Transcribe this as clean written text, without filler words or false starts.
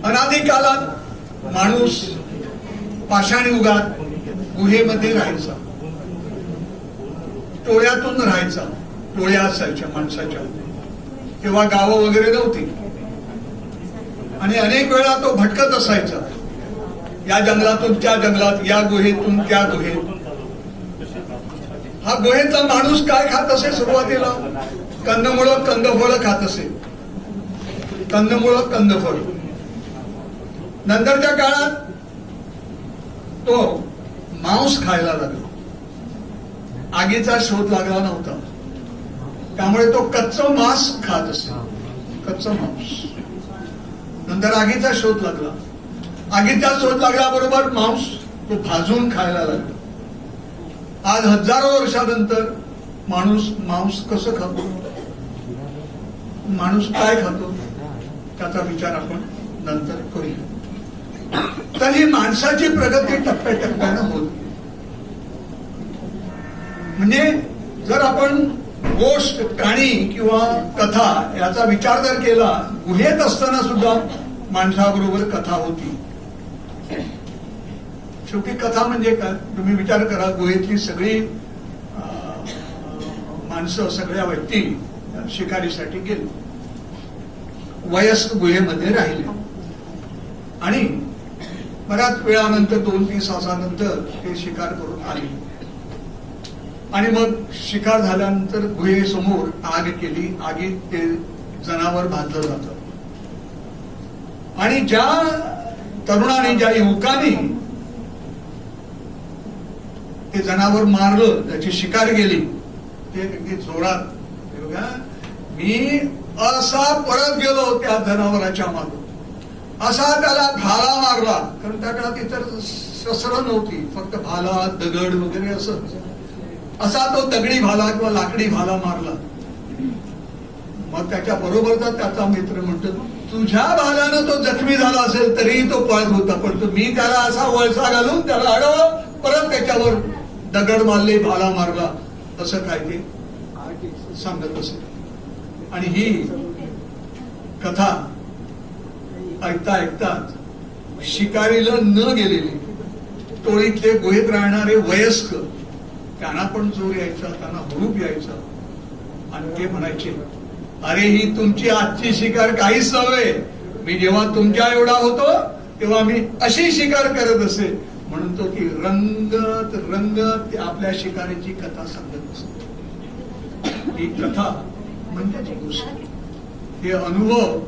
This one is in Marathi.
अनादी काळात माणूस पाषाण युगात गुहेमध्ये राहायचा, टोळ्यातून राहायचा, टोळ्या असायच्या माणसाच्या, तेव्हा गावं वगैरे नव्हती आणि अनेक वेळा तो भटकत असायचा, या जंगलातून त्या जंगलात, या गुहेतून त्या गुहेत. हा गुहेतला माणूस काय खात असे? सुरुवातीला कंदमुळं कंदफळं खात असे, कंदमुळं कंदफळ. नंतरच्या काळात तो मांस खायला लागला. आगीचा शोध लागला नव्हता, त्यामुळे तो कच्चं मांस खात असे, कच्चं मांस. नंतर आगीचा शोध लागला, आगीचा शोध लागल्याबरोबर मांस तो भाजून खायला लागला. आज हजारो वर्षानंतर माणूस मांस कसं खातो, माणूस काय खातो, त्याचा विचार आपण नंतर करूया. तर ही माणसाची प्रगती टप्प्याटप्प्यानं होत. म्हणजे जर आपण गोष्ट, कहाणी किंवा कथा याचा विचार जर केला, गुहेत असताना सुद्धा माणसाबरोबर कथा होती. शेवटी कथा म्हणजे काय? तुम्ही विचार करा, गुहेतली सगळी माणसं, सगळ्या व्यक्ती शिकारीसाठी गेली, वयस्क गुहेमध्ये राहिले आणि बऱ्याच वेळानंतर 2-3 तासानंतर ते शिकार करून आले आणि मग शिकार झाल्यानंतर गुहेसमोर आग केली. आगीत ते जनावर भाजलं जातं आणि ज्या तरुणाने, ज्या युवकाने ते जनावर मारलं, त्याची शिकार गेली, ते अगदी जोरात, बघा मी असा परत गेलो त्या जनावराच्या मागे, असा त्याला भाला मारला, कारण त्या काळात इतर शस्त्र नव्हती, फक्त भाला, दगड वगैरे असं, असा तो दगडी भाला किंवा लाकडी भाला मारला. मग त्याच्या बरोबरचा त्याचा मित्र म्हणतो, तुझ्या भाल्यानं तो जखमी झाला असेल तरीही तो पळत होता, पण मी त्याला असा वळसा घालून त्याला अडवलं, परत त्याच्यावर दगड मारले, भाला मारला, असं काय ते सांगत असेल. आणि ही कथा ऐकता ऐकताच शिकारीला न गेलेली टोळीतले गुहेत राहणारे वयस्क, त्यांना पण जोर यायचा, त्यांना हुरूप यायचा आणि ते म्हणायचे, अरे ही तुमची आजची शिकार काहीच नव्हे, मी जेव्हा तुमच्या एवढा होतो तेव्हा मी अशी शिकार करत असे. म्हणून तो ती रंगत रंगत आपल्या शिकारीची कथा सांगत असते. ही कथा म्हणजे गोष्ट, हे अनुभव